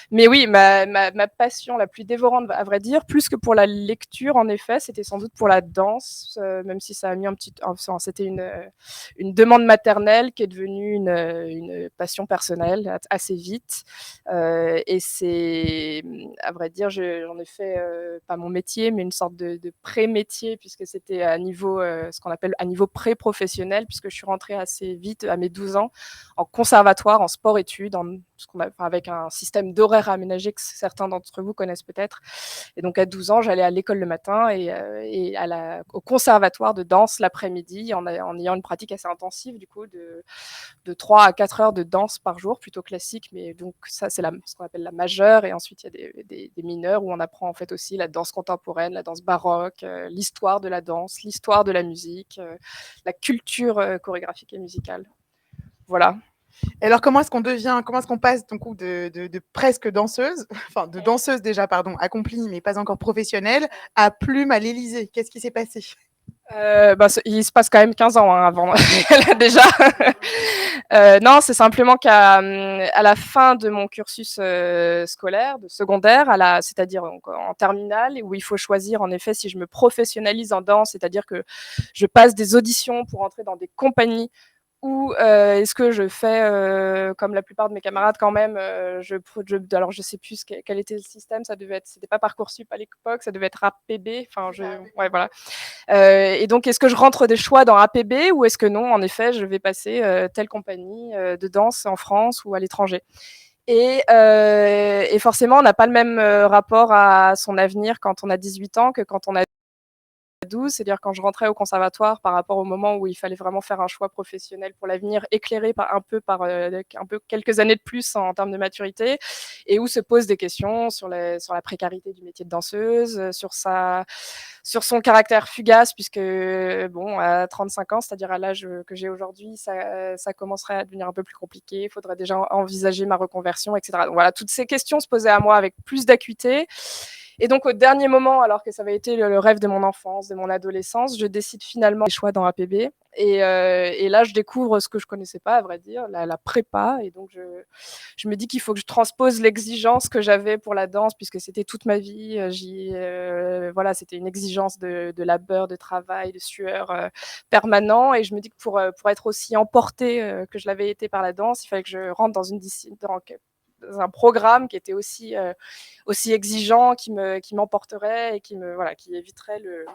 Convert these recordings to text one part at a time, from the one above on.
Mais oui, ma passion la plus dévorante, à vrai dire, plus que pour la lecture, en effet, c'était sans doute pour la danse, même si ça a mis un petit... Enfin, c'était une demande maternelle qui est devenue une passion personnelle assez vite. Et c'est, à vrai dire, j'en ai fait, pas mon métier, mais une sorte de pré-métier, puisque c'était à niveau, ce qu'on appelle à niveau pré-professionnel, puisque je suis rentrée assez vite, à mes 12 ans, en conservatoire, en sport-études, avec un système d'horaire aménagé que certains d'entre vous connaissent peut-être. Et donc à 12 ans, j'allais à l'école le matin et au conservatoire de danse l'après-midi en ayant une pratique assez intensive du coup de 3 à 4 heures de danse par jour, plutôt classique, mais donc ça c'est ce qu'on appelle la majeure, et ensuite il y a des mineures où on apprend en fait aussi la danse contemporaine, la danse baroque, l'histoire de la danse, l'histoire de la musique, la culture chorégraphique et musicale. Voilà. Et alors, comment est-ce qu'on passe donc de presque danseuse, enfin de danseuse déjà, pardon, accomplie mais pas encore professionnelle, à plume à l'Élysée? Qu'est-ce qui s'est passé? Il se passe quand même 15 ans avant déjà. Non, c'est simplement à la fin de mon cursus scolaire, de secondaire, c'est-à-dire en terminale, où il faut choisir en effet si je me professionnalise en danse, c'est-à-dire que je passe des auditions pour entrer dans des compagnies, ou est-ce que je fais comme la plupart de mes camarades quand même, alors je sais plus quel était le système, c'était pas Parcoursup à l'époque, ça devait être APB, ouais voilà. Et donc est-ce que je rentre des choix dans APB ou est-ce que non, en effet, je vais passer telle compagnie de danse en France ou à l'étranger. Et forcément, on n'a pas le même rapport à son avenir quand on a 18 ans que quand on a 12, c'est-à-dire quand je rentrais au conservatoire par rapport au moment où il fallait vraiment faire un choix professionnel pour l'avenir, éclairé par quelques années de plus en termes de maturité, et où se posent des questions sur la précarité du métier de danseuse, sur son caractère fugace, puisque bon, à 35 ans, c'est-à-dire à l'âge que j'ai aujourd'hui, ça commencerait à devenir un peu plus compliqué, il faudrait déjà envisager ma reconversion, etc. Donc voilà, toutes ces questions se posaient à moi avec plus d'acuité. Et donc, au dernier moment, alors que ça avait été le rêve de mon enfance, de mon adolescence, je décide finalement des choix dans APB. Et là, je découvre ce que je connaissais pas, à vrai dire, la prépa. Et donc, je me dis qu'il faut que je transpose l'exigence que j'avais pour la danse, puisque c'était toute ma vie. Voilà, c'était une exigence de labeur, de travail, de sueur permanent. Et je me dis que pour être aussi emportée que je l'avais été par la danse, il fallait que je rentre dans une discipline, dans un programme qui était aussi exigeant, qui m'emporterait et qui éviterait le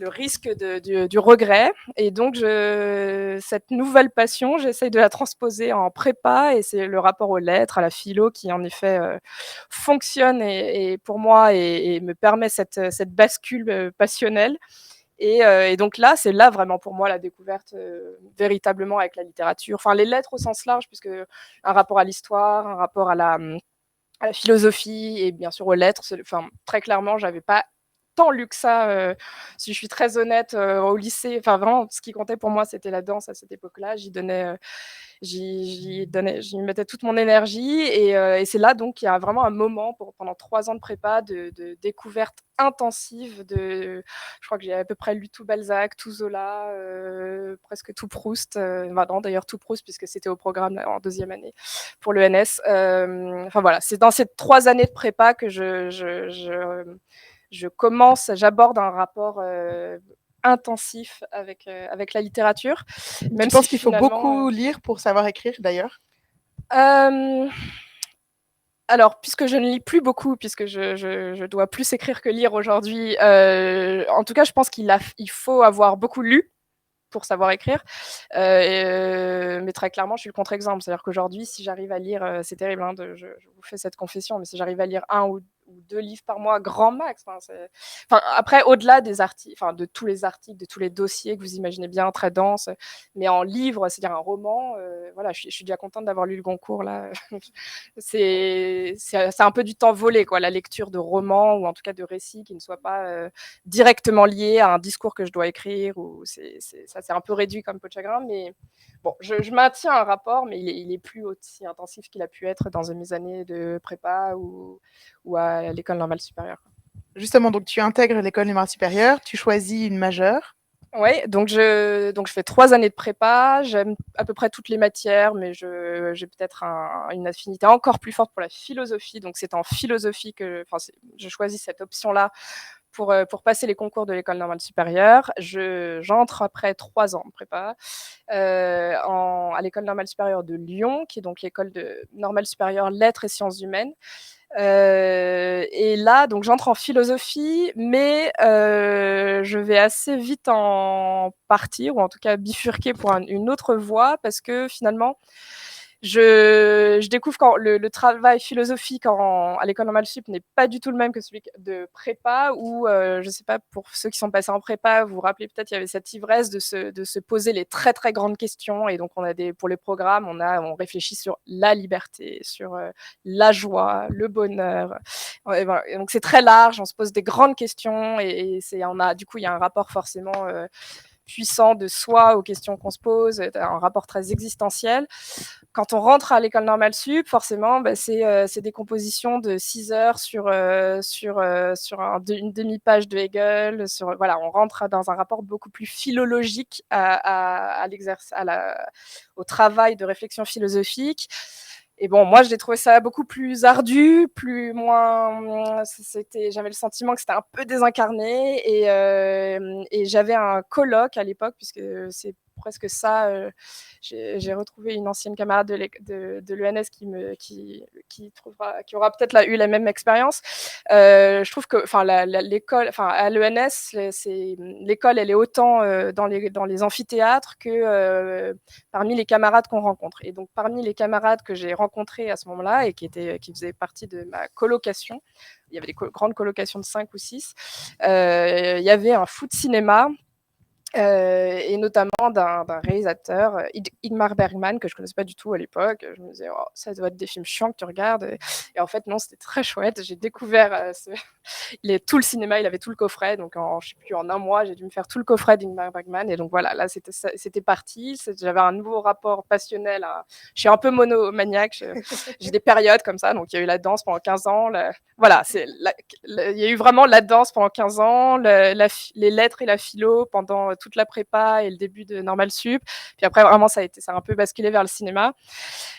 risque du regret. Et donc, cette nouvelle passion, j'essaye de la transposer en prépa, et c'est le rapport aux lettres, à la philo, qui en effet fonctionne et pour moi et me permet cette bascule passionnelle. Et donc là, c'est là vraiment pour moi la découverte véritablement avec la littérature. Enfin, les lettres au sens large, puisque un rapport à l'histoire, un rapport à la philosophie et bien sûr aux lettres. Enfin, très clairement, j'avais pas tant lu que ça, si je suis très honnête, au lycée. Enfin, vraiment, ce qui comptait pour moi, c'était la danse à cette époque-là. J'y mettais toute mon énergie. Et c'est là donc qu'il y a vraiment un moment, pendant 3 ans de prépa, de découverte intensive. Je crois que j'ai à peu près lu tout Balzac, tout Zola, presque tout Proust. Non, d'ailleurs tout Proust, puisque c'était au programme en deuxième année pour l'ENS. Enfin voilà, c'est dans ces 3 années de prépa que j'aborde un rapport intensif avec la littérature, Tu même si penses qu'il faut finalement... beaucoup lire pour savoir écrire d'ailleurs? Euh, alors, puisque je ne lis plus beaucoup, puisque je dois plus écrire que lire aujourd'hui, en tout cas, je pense il faut avoir beaucoup lu pour savoir écrire. Mais très clairement, je suis le contre-exemple. C'est-à-dire qu'aujourd'hui, si j'arrive à lire, c'est terrible, hein, je vous fais cette confession, mais si j'arrive à lire 1 ou 2 livres par mois, grand max. Après, au-delà des articles, de tous les articles, de tous les dossiers que vous imaginez bien, très denses, mais en livre, c'est-à-dire un roman, voilà, je suis déjà contente d'avoir lu le Goncourt là. C'est un peu du temps volé, quoi, la lecture de romans ou en tout cas de récits qui ne soient pas directement liés à un discours que je dois écrire. Ça c'est un peu réduit comme peau de chagrin, mais bon, je maintiens un rapport, mais il est plus aussi intensif qu'il a pu être dans mes années de prépa ou à l'école normale supérieure. Justement, donc tu intègres l'école normale supérieure, tu choisis une majeure. Ouais, donc je fais 3 années de prépa. J'aime à peu près toutes les matières, mais j'ai peut-être une affinité encore plus forte pour la philosophie. Donc c'est en philosophie que enfin, je choisis cette option-là pour passer les concours de l'École normale supérieure. J'entre après 3 ans de prépa à l'École normale supérieure de Lyon, qui est donc l'école normale supérieure lettres et sciences humaines. Et là, donc j'entre en philosophie, mais je vais assez vite en partir, ou en tout cas bifurquer pour une autre voie, parce que finalement, je découvre quand le travail philosophique à l'école normale sup n'est pas du tout le même que celui de prépa, où je sais pas, pour ceux qui sont passés en prépa, vous vous rappelez peut-être, il y avait cette ivresse de se poser les très très grandes questions. Et donc pour les programmes, on réfléchit sur la liberté, sur la joie, le bonheur. Et voilà. Et donc c'est très large, on se pose des grandes questions, du coup il y a un rapport forcément puissant de soi aux questions qu'on se pose, un rapport très existentiel. Quand on rentre à l'école normale sup, forcément, bah, c'est des compositions de 6 heures une demi-page de Hegel. Voilà, on rentre dans un rapport beaucoup plus philologique au travail de réflexion philosophique. Et bon, moi, j'ai trouvé ça beaucoup plus ardu, j'avais le sentiment que c'était un peu désincarné. Et j'avais un colloque à l'époque, puisque c'est presque ça. J'ai retrouvé une ancienne camarade de l'ENS qui aura peut-être eu la même expérience. Je trouve que, l'école, à l'ENS, l'école, elle est autant dans les amphithéâtres que parmi les camarades qu'on rencontre. Et donc, parmi les camarades que j'ai rencontrés à ce moment-là et qui faisaient partie de ma colocation, il y avait des grandes colocations de 5 ou 6, il y avait un foot cinéma. Et notamment d'un réalisateur, Ingmar Bergman, que je ne connaissais pas du tout à l'époque. Je me disais, oh, ça doit être des films chiants que tu regardes. Et en fait, non, c'était très chouette. J'ai découvert tout le cinéma, il avait tout le coffret. Donc, je sais plus, en un mois, j'ai dû me faire tout le coffret d'Ingmar Bergman. Et donc, voilà, là, c'était parti. J'avais un nouveau rapport passionnel. Je suis un peu monomaniaque. J'ai des périodes comme ça. Donc, il y a eu la danse pendant 15 ans. Voilà, il y a eu vraiment la danse pendant 15 ans, les lettres et la philo pendant toute la prépa et le début de Normal Sup. Puis après, vraiment, ça a un peu basculé vers le cinéma.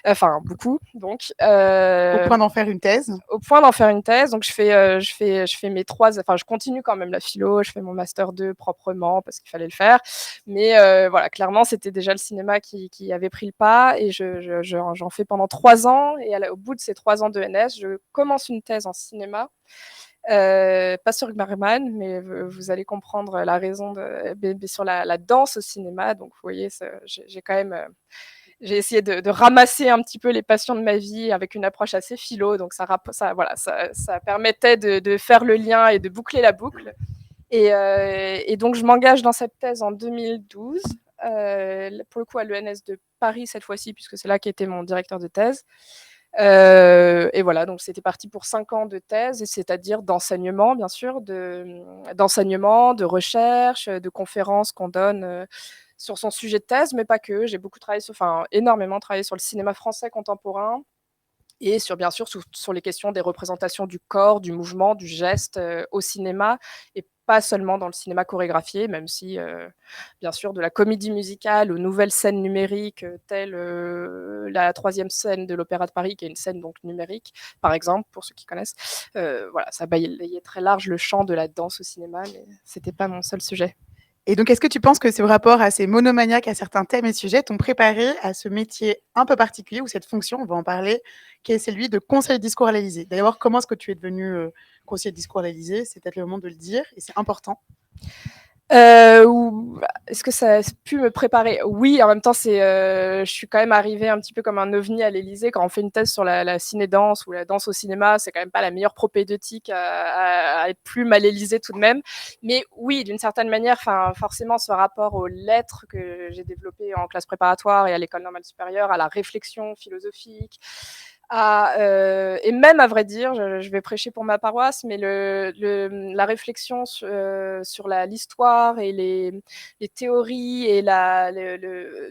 Enfin, beaucoup, donc. Au point d'en faire une thèse. Au point d'en faire une thèse. Donc, je fais mes 3... Enfin, je continue quand même la philo. Je fais mon master 2 proprement parce qu'il fallait le faire. Mais voilà, clairement, c'était déjà le cinéma qui avait pris le pas. Et j'en fais pendant 3 ans. Et au bout de ces 3 ans de NS, je commence une thèse en cinéma. Pas sur Bergman, mais vous allez comprendre la raison sur la danse au cinéma. Donc, vous voyez, j'ai quand même... j'ai essayé de ramasser un petit peu les passions de ma vie avec une approche assez philo. Donc, ça permettait de faire le lien et de boucler la boucle. Et donc, je m'engage dans cette thèse en 2012, pour le coup à l'ENS de Paris cette fois-ci, puisque c'est là qu'était mon directeur de thèse. Et voilà, donc c'était parti pour 5 ans de thèse, c'est-à-dire d'enseignement, bien sûr, d'enseignement, de recherche, de conférences qu'on donne sur son sujet de thèse, mais pas que. J'ai énormément travaillé sur le cinéma français contemporain et bien sûr, sur les questions des représentations du corps, du mouvement, du geste au cinéma, et pas seulement dans le cinéma chorégraphié, même si, bien sûr, de la comédie musicale aux nouvelles scènes numériques, telles la 3e scène de l'Opéra de Paris, qui est une scène donc numérique, par exemple, pour ceux qui connaissent. Voilà, ça balayait très large le champ de la danse au cinéma, mais c'était pas mon seul sujet. Et donc, est-ce que tu penses que ce rapport assez monomaniaque à certains thèmes et sujets t'ont préparé à ce métier un peu particulier, ou cette fonction, on va en parler, qui est celui de conseiller de discours à l'Élysée? D'ailleurs, comment est-ce que tu es devenu conseiller de discours à l'Élysée? C'est peut-être le moment de le dire, et c'est important. Est-ce que ça a pu me préparer? Oui, en même temps, je suis quand même arrivée un petit peu comme un ovni à l'Élysée. Quand on fait une thèse sur la ciné-danse ou la danse au cinéma, c'est quand même pas la meilleure propédeutique à être plume à l'Élysée tout de même. Mais oui, d'une certaine manière, forcément, ce rapport aux lettres que j'ai développé en classe préparatoire et à l'école normale supérieure, à la réflexion philosophique, et même, à vrai dire, je vais prêcher pour ma paroisse, mais la réflexion sur l'histoire et les théories et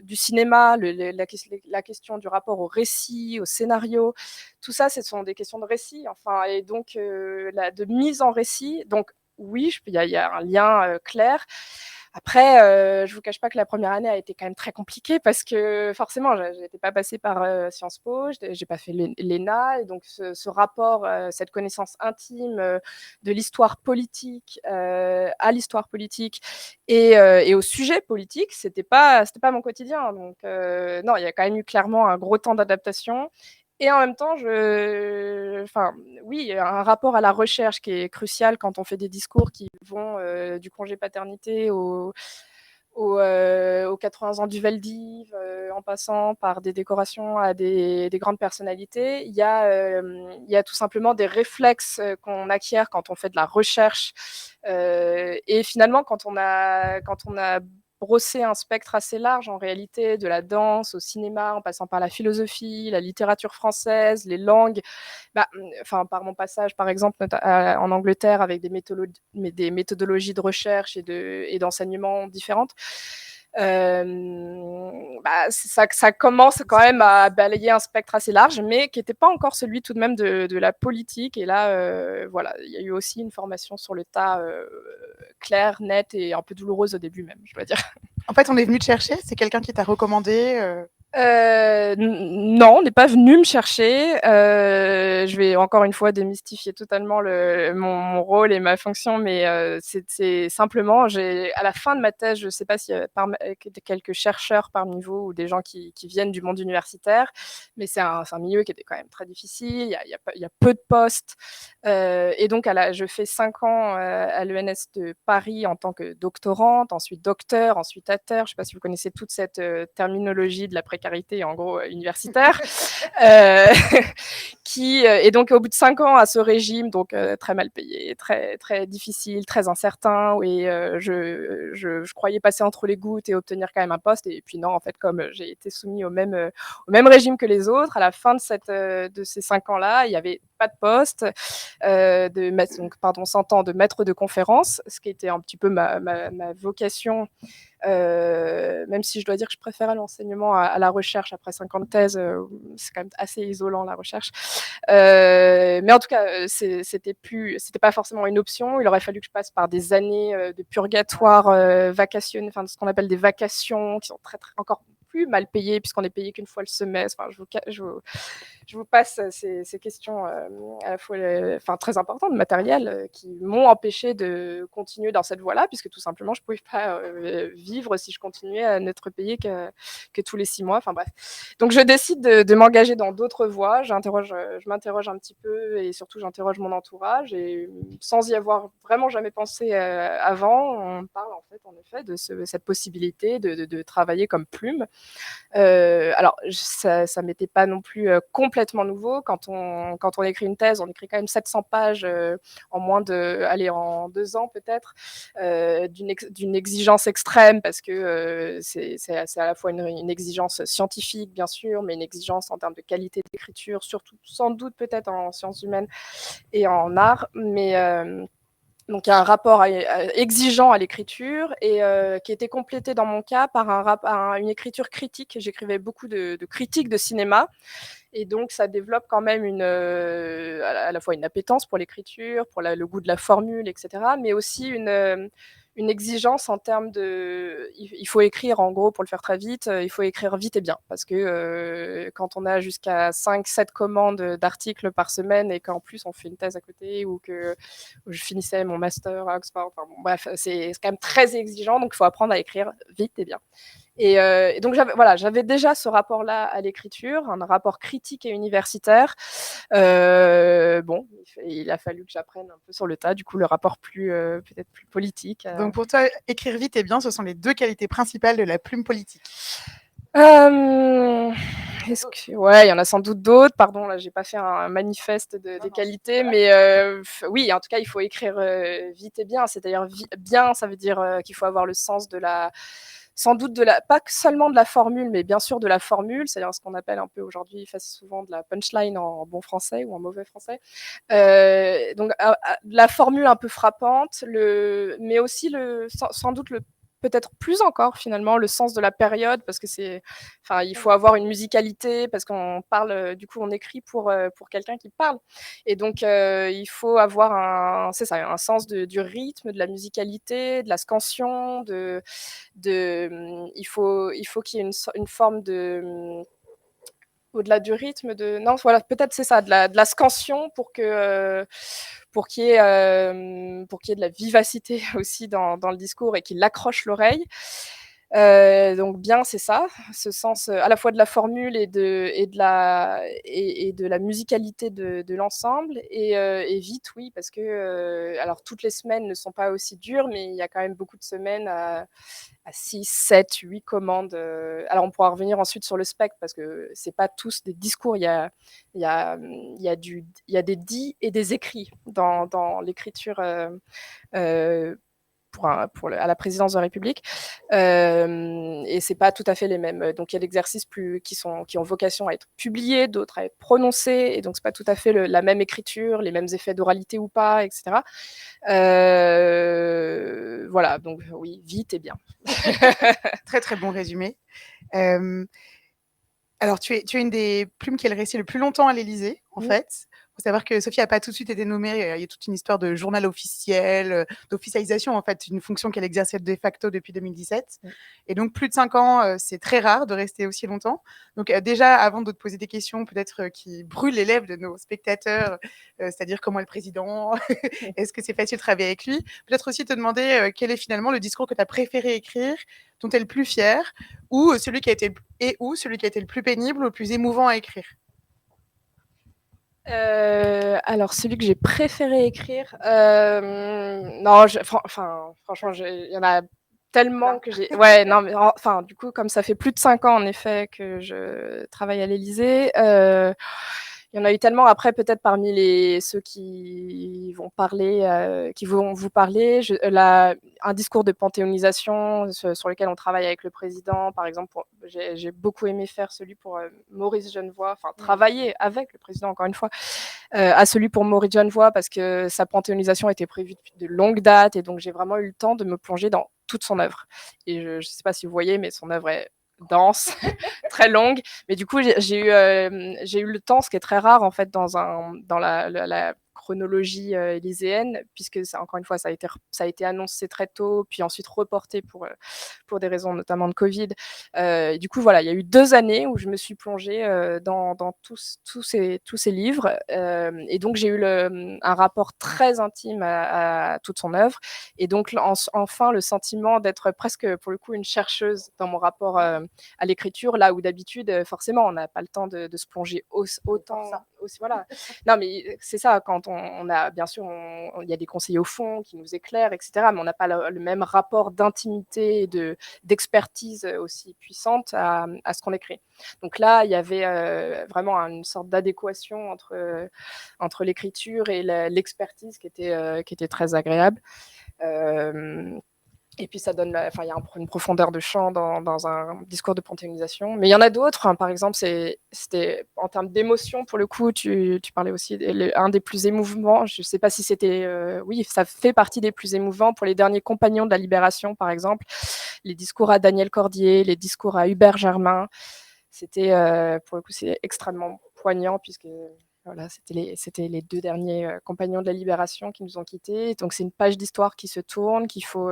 du cinéma, la question du rapport au récit, au scénario, tout ça, ce sont des questions de récit, enfin, et donc de mise en récit. Donc oui, il y a un lien clair. Après, je vous cache pas que la première année a été quand même très compliquée parce que forcément, j'étais pas passée par Sciences Po, j'ai pas fait l'ENA, et donc ce rapport, cette connaissance intime de l'histoire politique à l'histoire politique et au sujet politique, c'était pas mon quotidien. Donc non, il y a quand même eu clairement un gros temps d'adaptation. Et en même temps, enfin, oui, il y a un rapport à la recherche qui est crucial quand on fait des discours qui vont du congé paternité aux 80 ans du Veldiv, en passant par des décorations à des grandes personnalités. Il y a tout simplement des réflexes qu'on acquiert quand on fait de la recherche. Et finalement, quand on a brosser un spectre assez large en réalité, de la danse au cinéma, en passant par la philosophie, la littérature française, les langues. Enfin, par mon passage, par exemple, en Angleterre, avec des méthodologies de recherche et d'enseignement différentes, ça commence quand même à balayer un spectre assez large, mais qui n'était pas encore celui tout de même de la politique. Et là, voilà, il y a eu aussi une formation sur le tas claire, nette et un peu douloureuse au début même, je dois dire. En fait, on est venu te chercher, c'est quelqu'un qui t'a recommandé Non, on n'est pas venu me chercher. Je vais encore une fois démystifier totalement mon rôle et ma fonction, mais c'est simplement, à la fin de ma thèse, je ne sais pas s'il y a quelques chercheurs parmi vous ou des gens qui viennent du monde universitaire, mais c'est un milieu qui était quand même très difficile. Il y a peu de postes. Et donc, je fais 5 ans à l'ENS de Paris en tant que doctorante, ensuite docteur, ensuite atteur. Je ne sais pas si vous connaissez toute cette terminologie de la précarité, en gros, universitaire. Et donc, au bout de 5 ans à ce régime, donc très mal payé, très, très difficile, très incertain, et je croyais passer entre les gouttes et obtenir quand même un poste. Et puis non, en fait, comme j'ai été soumis au même régime que les autres, à la fin de ces 5 ans-là, il n'y avait pas de poste, donc 100 ans de maître de conférence, ce qui était un petit peu ma vocation. Même si je dois dire que je préférais l'enseignement à la recherche après 50 thèses, c'est quand même assez isolant la recherche. Mais en tout cas, c'était pas forcément une option. Il aurait fallu que je passe par des années de purgatoire vacationnel, enfin ce qu'on appelle des vacations, qui sont encore plus mal payées puisqu'on est payé qu'une fois le semestre. Enfin, je vous passe ces questions à la fois très importantes, matérielles, qui m'ont empêché de continuer dans cette voie-là, puisque tout simplement, je ne pouvais pas vivre si je continuais à n'être payée que tous les 6 mois. Enfin bref. Donc, je décide de m'engager dans d'autres voies. Je m'interroge un petit peu et surtout, j'interroge mon entourage. Et sans y avoir vraiment jamais pensé avant, on parle en effet, de cette possibilité de travailler comme plume. Alors, ça m'était pas non plus complètement nouveau. Quand on écrit une thèse, on écrit quand même 700 pages en 2 ans peut-être, d'une exigence extrême, parce que c'est à la fois une exigence scientifique, bien sûr, mais une exigence en termes de qualité d'écriture, surtout sans doute peut-être en sciences humaines et en art. Mais donc il y a un rapport exigeant à l'écriture et qui était complété dans mon cas par une écriture critique. J'écrivais beaucoup de critiques de cinéma, et donc ça développe quand même à la fois une appétence pour l'écriture, pour le goût de la formule, etc., mais aussi une exigence en termes de... Il faut écrire, en gros, pour le faire très vite, il faut écrire vite et bien, parce que quand on a jusqu'à 5-7 commandes d'articles par semaine et qu'en plus on fait une thèse à côté ou que je finissais mon master à Oxford, enfin, bon, bref, c'est quand même très exigeant, donc il faut apprendre à écrire vite et bien. Et donc j'avais déjà ce rapport-là à l'écriture, un rapport critique et universitaire. Bon, il a fallu que j'apprenne un peu sur le tas, du coup le rapport peut-être plus politique. Donc pour toi, écrire vite et bien, ce sont les 2 qualités principales de la plume politique. Ouais, il y en a sans doute d'autres. Pardon, là, j'ai pas fait un manifeste des qualités, mais oui, en tout cas, il faut écrire vite et bien. C'est-à-dire bien, ça veut dire qu'il faut avoir le sens sans doute pas seulement de la formule, mais bien sûr de la formule, c'est-à-dire ce qu'on appelle un peu aujourd'hui, souvent de la punchline en bon français ou en mauvais français. Donc la formule un peu frappante, mais aussi sans doute peut-être plus encore finalement le sens de la période, parce que il faut avoir une musicalité, parce qu'on parle, du coup on écrit pour quelqu'un qui parle, et donc il faut avoir un sens du rythme, de la musicalité, de la scansion, il faut qu'il y ait une forme de au-delà du rythme, non, voilà, peut-être c'est ça, de la scansion pour qu'il y ait de la vivacité aussi dans le discours et qu'il accroche l'oreille. Donc bien, c'est ça, ce sens à la fois de la formule et de la musicalité de l'ensemble, et vite, oui, parce que alors toutes les semaines ne sont pas aussi dures, mais il y a quand même beaucoup de semaines à 6, 7, 8 commandes. Alors on pourra revenir ensuite sur le spectre, parce que c'est pas tous des discours, il y a des dits et des écrits dans l'écriture à la présidence de la République, et c'est pas tout à fait les mêmes. Donc il y a des exercices qui ont vocation à être publiés, d'autres à être prononcés, et donc c'est pas tout à fait la même écriture, les mêmes effets d'oralité ou pas, etc. Voilà, donc oui, vite et bien. Très, très bon résumé. Alors, tu es une des plumes qui est restée le plus longtemps à l'Élysée, en fait. Il faut savoir que Sophie n'a pas tout de suite été nommée. Il y a toute une histoire de journal officiel, d'officialisation, en fait, une fonction qu'elle exerçait de facto depuis 2017. Et donc, plus de 5 ans, c'est très rare de rester aussi longtemps. Donc, déjà, avant de te poser des questions, peut-être qui brûlent les lèvres de nos spectateurs, c'est-à-dire comment est le président, est-ce que c'est facile de travailler avec lui, peut-être aussi te demander quel est finalement le discours que tu as préféré écrire, dont tu es le plus fier, ou celui qui a été le plus pénible ou le plus émouvant à écrire. Alors celui que j'ai préféré écrire, non, franchement, il y en a tellement que j'ai. Ouais, non, mais du coup, comme ça fait plus de 5 ans en effet que je travaille à l'Élysée, il y en a eu tellement. Après, peut-être parmi ceux qui vont vous parler, un discours de panthéonisation sur lequel on travaille avec le président, par exemple. J'ai beaucoup aimé faire celui pour Maurice Genevoix, travailler avec le président, encore une fois, à celui pour Maurice Genevoix, parce que sa panthéonisation était prévue depuis de longue date, et donc j'ai vraiment eu le temps de me plonger dans toute son œuvre. Et je ne sais pas si vous voyez, mais son œuvre est dense, très longue. Mais du coup, j'ai eu le temps, ce qui est très rare en fait dans la chronologie élyséenne, puisque encore une fois, ça a été annoncé très tôt, puis ensuite reporté pour des raisons notamment de Covid. Et du coup, voilà, il y a eu 2 années où je me suis plongée dans tous ces livres, et donc j'ai eu un rapport très intime à toute son œuvre, et donc enfin le sentiment d'être presque pour le coup une chercheuse dans mon rapport à l'écriture, là où d'habitude forcément on n'a pas le temps de se plonger autant. Aussi, voilà. Non, mais c'est ça, quand on a, bien sûr, il y a des conseillers au fond qui nous éclairent, etc., mais on n'a pas le même rapport d'intimité et d'expertise aussi puissante à ce qu'on écrit. Donc là, il y avait vraiment une sorte d'adéquation entre l'écriture et l'expertise qui était très agréable. Et puis ça donne, il y a une profondeur de champ dans un discours de panthéonisation. Mais il y en a d'autres, par exemple, c'était en termes d'émotion, pour le coup, tu parlais aussi, un des plus émouvants, je ne sais pas si c'était, oui, ça fait partie des plus émouvants pour les derniers compagnons de la Libération, par exemple, les discours à Daniel Cordier, les discours à Hubert Germain. C'était, pour le coup, c'est extrêmement poignant, puisque voilà, c'était les 2 derniers compagnons de la Libération qui nous ont quittés. Donc c'est une page d'histoire qui se tourne, qu'il faut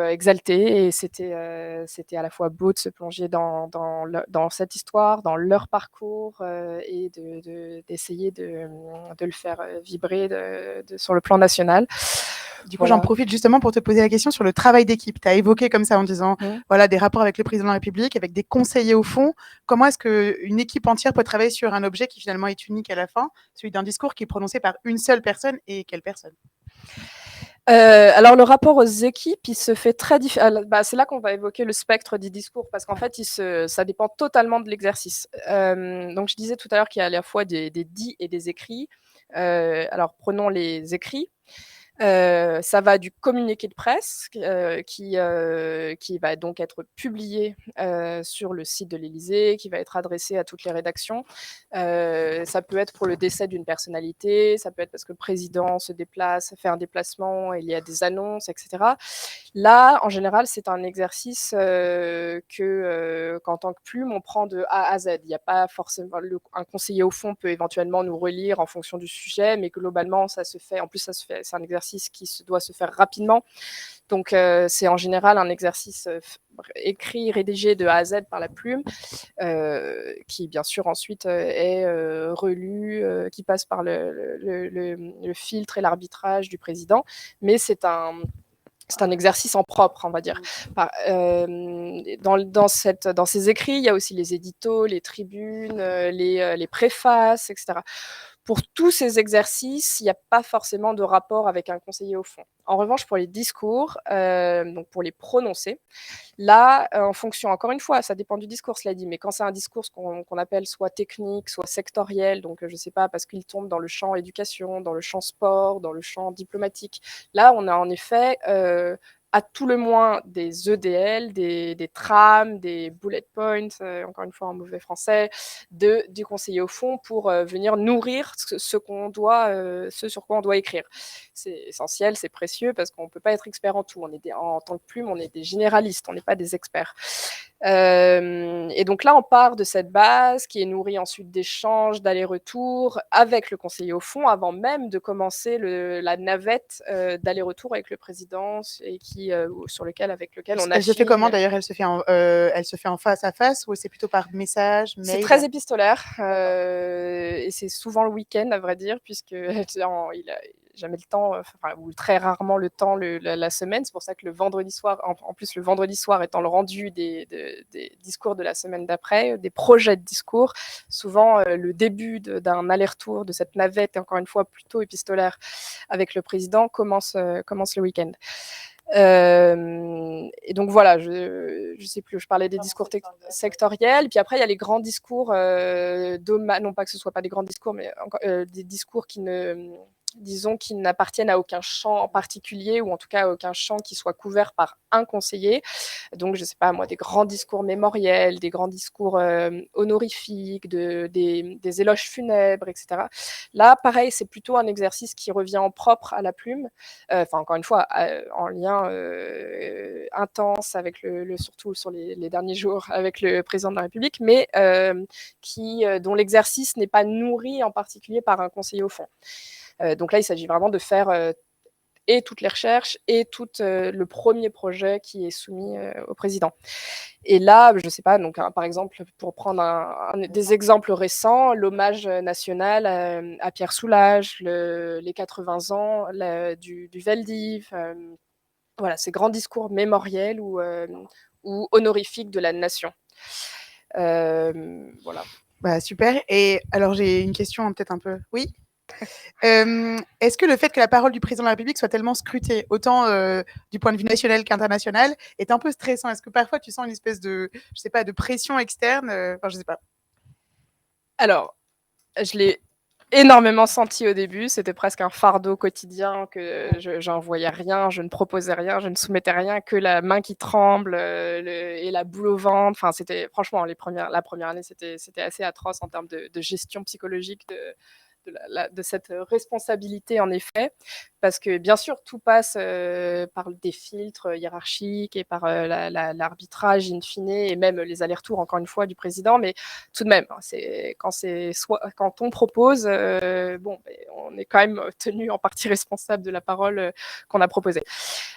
exalter, et c'était à la fois beau de se plonger dans cette histoire, dans leur parcours, et d'essayer de le faire vibrer sur le plan national. Du coup, j'en profite justement pour te poser la question sur le travail d'équipe. Tu as évoqué comme ça en disant, voilà, des rapports avec le président de la République, avec des conseillers au fond. Comment est-ce qu'une équipe entière peut travailler sur un objet qui finalement est unique à la fin, celui d'un discours qui est prononcé par une seule personne, et quelle personne? Alors le rapport aux équipes, il se fait très différent. C'est là qu'on va évoquer le spectre du discours, parce qu'en fait, ça dépend totalement de l'exercice. Donc je disais tout à l'heure qu'il y a à la fois des dits et des écrits. Alors prenons les écrits. Ça va du communiqué de presse qui va donc être publié sur le site de l'Élysée, qui va être adressé à toutes les rédactions. Ça peut être pour le décès d'une personnalité, ça peut être parce que le président se déplace, fait un déplacement, et il y a des annonces, etc. Là, en général, c'est un exercice qu'en tant que plume, on prend de A à Z. Il n'y a pas forcément un conseiller au fond peut éventuellement nous relire en fonction du sujet, mais globalement, ça se fait. En plus, c'est un exercice qui doit se faire rapidement. Donc, c'est en général un exercice écrit, rédigé de A à Z par la plume, qui bien sûr ensuite est relu, qui passe par le filtre et l'arbitrage du président. Mais c'est un exercice en propre, on va dire. Dans ces écrits, il y a aussi les éditos, les tribunes, les préfaces, etc. Pour tous ces exercices, il n'y a pas forcément de rapport avec un conseiller au fond. En revanche, pour les discours, donc pour les prononcer, là, en fonction, encore une fois, ça dépend du discours, cela dit, mais quand c'est un discours qu'on appelle soit technique, soit sectoriel, donc je ne sais pas, parce qu'il tombe dans le champ éducation, dans le champ sport, dans le champ diplomatique, là, on a en effet à tout le moins des EDL, des trames, des bullet points, encore une fois en mauvais français, du conseiller au fond pour venir nourrir ce sur quoi on doit écrire. C'est essentiel, c'est précieux parce qu'on ne peut pas être expert en tout. En tant que plume, on est des généralistes, on n'est pas des experts. Et donc là, on part de cette base qui est nourrie ensuite d'échanges, d'allers-retours avec le conseiller au fond avant même de commencer la navette d'aller-retour avec le président et avec lequel on Elle se fait affine. comment d'ailleurs? Elle se fait en face à face ou c'est plutôt par message, C'est mail? très épistolaire et c'est souvent le week-end, à vrai dire, puisque il a jamais le temps, ou très rarement le temps la semaine. C'est pour ça que le vendredi soir, en plus le vendredi soir étant le rendu des discours de la semaine d'après, des projets de discours, souvent le début d'un aller-retour de cette navette, et encore une fois plutôt épistolaire avec le président, commence le week-end. Et donc voilà, je sais plus, je parlais des discours sectoriels, puis après il y a les grands discours, non pas que ce soit pas des grands discours, mais des discours qui n'appartiennent à aucun champ en particulier, ou en tout cas à aucun champ qui soit couvert par un conseiller. Donc, je ne sais pas, moi, des grands discours mémoriels, des grands discours honorifiques, des éloges funèbres, etc. Là, pareil, c'est plutôt un exercice qui revient en propre à la plume, encore une fois, en lien intense avec surtout sur les derniers jours, avec le président de la République, mais dont l'exercice n'est pas nourri en particulier par un conseiller au fond. Donc là, il s'agit vraiment de faire et toutes les recherches et tout le premier projet qui est soumis au président. Et là, je ne sais pas, donc par exemple, pour prendre des exemples récents, l'hommage national à Pierre Soulages, les 80 ans du Veldiv, voilà, ces grands discours mémoriels ou honorifiques de la nation. Voilà. Bah, super. Et alors, j'ai une question peut-être un peu... Oui. Est-ce que le fait que la parole du président de la République soit tellement scrutée, autant du point de vue national qu'international, est un peu stressant? Est-ce que parfois tu sens une espèce de, je sais pas, de pression externe? Enfin, je sais pas. Alors, je l'ai énormément senti au début. C'était presque un fardeau quotidien que j'envoyais rien, je ne proposais rien, je ne soumettais rien, que la main qui tremble et la boule au ventre. Enfin, c'était franchement la première année, c'était assez atroce en termes de gestion psychologique de cette responsabilité, en effet, parce que bien sûr tout passe par des filtres hiérarchiques et par l'arbitrage in fine, et même les allers-retours encore une fois du président, mais tout de même quand on propose, on est quand même tenu en partie responsable de la parole qu'on a proposée.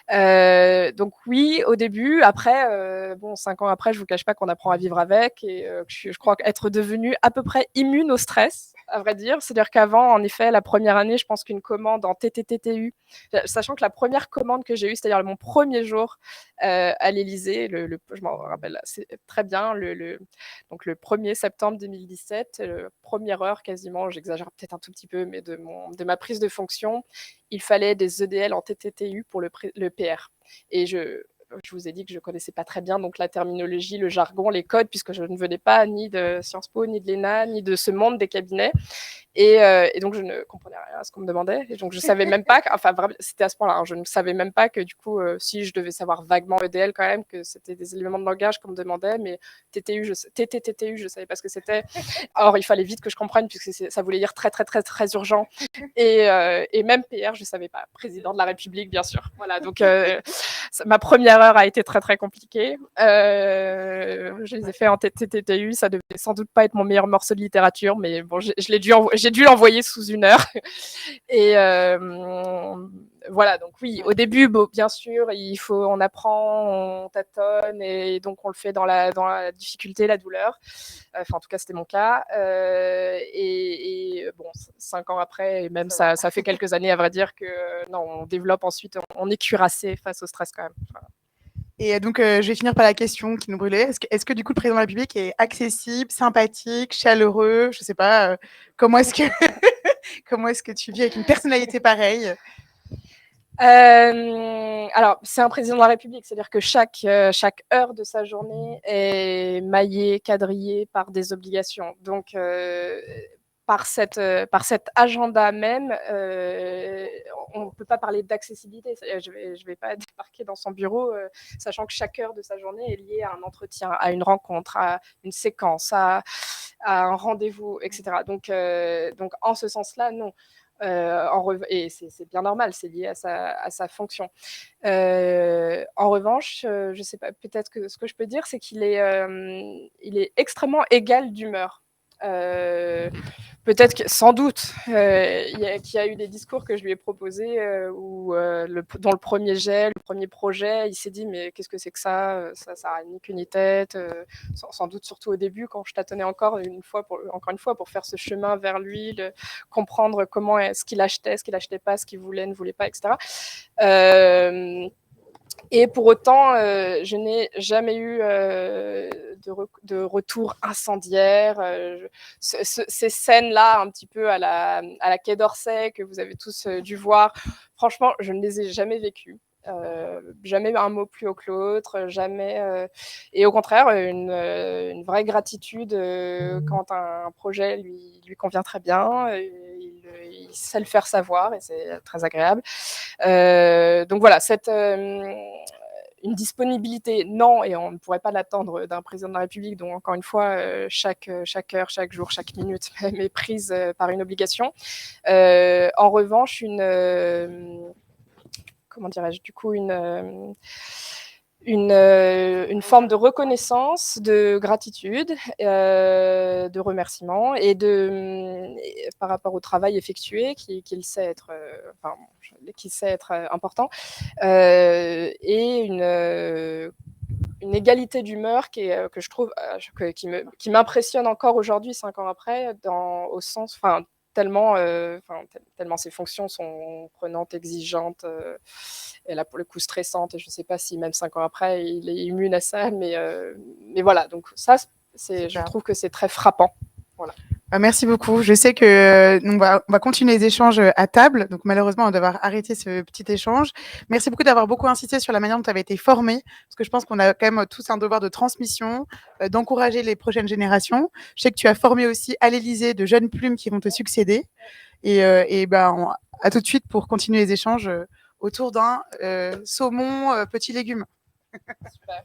Donc oui, au début. Après, 5 ans après, je vous cache pas qu'on apprend à vivre avec, et je crois être devenue à peu près immune au stress, à vrai dire. C'est-à-dire qu'avant, en effet, la première année, je pense qu'une commande en TTTTU, sachant que la première commande que j'ai eue, c'est-à-dire mon premier jour à l'Élysée, je m'en rappelle très bien, donc le 1er septembre 2017, première heure quasiment, j'exagère peut-être un tout petit peu, mais de ma prise de fonction, il fallait des EDL en TTTU pour le PR. Et je vous ai dit que je ne connaissais pas très bien donc la terminologie, le jargon, les codes, puisque je ne venais pas ni de Sciences Po, ni de l'ENA, ni de ce monde des cabinets. Et donc, je ne comprenais rien à ce qu'on me demandait. Et donc, je savais même pas, enfin, vraiment, c'était à ce point-là, hein, je ne savais même pas que du coup, si je devais savoir vaguement EDL quand même, que c'était des éléments de langage qu'on me demandait, mais TTU, TTTTU, je savais pas ce que c'était. Or, il fallait vite que je comprenne, puisque ça voulait dire très, très, très, très urgent. Et même PR, je savais pas. Président de la République, bien sûr. Voilà, donc ma première heure a été très, très compliquée. Je les ai fait en TTTU, ça devait sans doute pas être mon meilleur morceau de littérature, mais bon, j'ai dû l'envoyer sous 1 heure. Et voilà, donc oui, au début, bon, bien sûr, on apprend, on tâtonne, et donc on le fait dans la difficulté, la douleur. Enfin, en tout cas, c'était mon cas. Et bon, 5 ans après, et même ça fait quelques années, à vrai dire, que non, on développe ensuite, on est cuirassé face au stress quand même. Voilà. Et donc, je vais finir par la question qui nous brûlait. Est-ce que du coup, le président de la République est accessible, sympathique, chaleureux? Je sais pas, comment est-ce que tu vis avec une personnalité pareille? Alors, c'est un président de la République, c'est-à-dire que chaque heure de sa journée est maillée, quadrillée par des obligations. Donc, par cet agenda même, on ne peut pas parler d'accessibilité. Je vais pas débarquer dans son bureau, sachant que chaque heure de sa journée est liée à un entretien, à une rencontre, à une séquence, à un rendez-vous, etc. Donc, en ce sens-là, non. Et c'est bien normal, c'est lié à sa fonction. En revanche, je sais pas, peut-être que ce que je peux dire, c'est qu'il est extrêmement égal d'humeur. Peut-être que, sans doute, qu'il y a eu des discours que je lui ai proposés où, dans le premier jet, le premier projet, il s'est dit mais qu'est-ce que c'est que ça n'a ni queue ni tête. Sans doute surtout au début, quand je tâtonnais encore une fois pour faire ce chemin vers lui, comprendre ce qu'il achetait, ce qu'il achetait pas, ce qu'il voulait, ne voulait pas, etc. Et pour autant, je n'ai jamais eu de retour incendiaire. Ces scènes-là, un petit peu à la Quai d'Orsay, que vous avez tous dû voir, franchement, je ne les ai jamais vécues. Jamais un mot plus haut que l'autre, jamais. Et au contraire, une vraie gratitude quand un projet lui convient très bien. Il sait le faire savoir et c'est très agréable. Donc voilà, une disponibilité, non, et on ne pourrait pas l'attendre d'un président de la République, dont encore une fois, chaque heure, chaque jour, chaque minute est prise par une obligation. En revanche, comment dirais-je, du coup, une forme de reconnaissance, de gratitude, de remerciement et par rapport au travail effectué qu'il sait être, important, et une égalité d'humeur que je trouve qui m'impressionne encore aujourd'hui, 5 ans après, au sens, tellement ces fonctions sont prenantes, exigeantes, et là pour le coup stressantes, et je ne sais pas si même 5 ans après il est immune à ça, mais voilà, donc ça, je trouve que c'est très frappant. Voilà. Merci beaucoup. Je sais que on va continuer les échanges à table. Donc malheureusement, on va devoir arrêter ce petit échange. Merci beaucoup d'avoir beaucoup insisté sur la manière dont tu avais été formé, parce que je pense qu'on a quand même tous un devoir de transmission, d'encourager les prochaines générations. Je sais que tu as formé aussi à l'Élysée de jeunes plumes qui vont te succéder. Et ben, à tout de suite pour continuer les échanges autour d'un saumon petit légume. Super.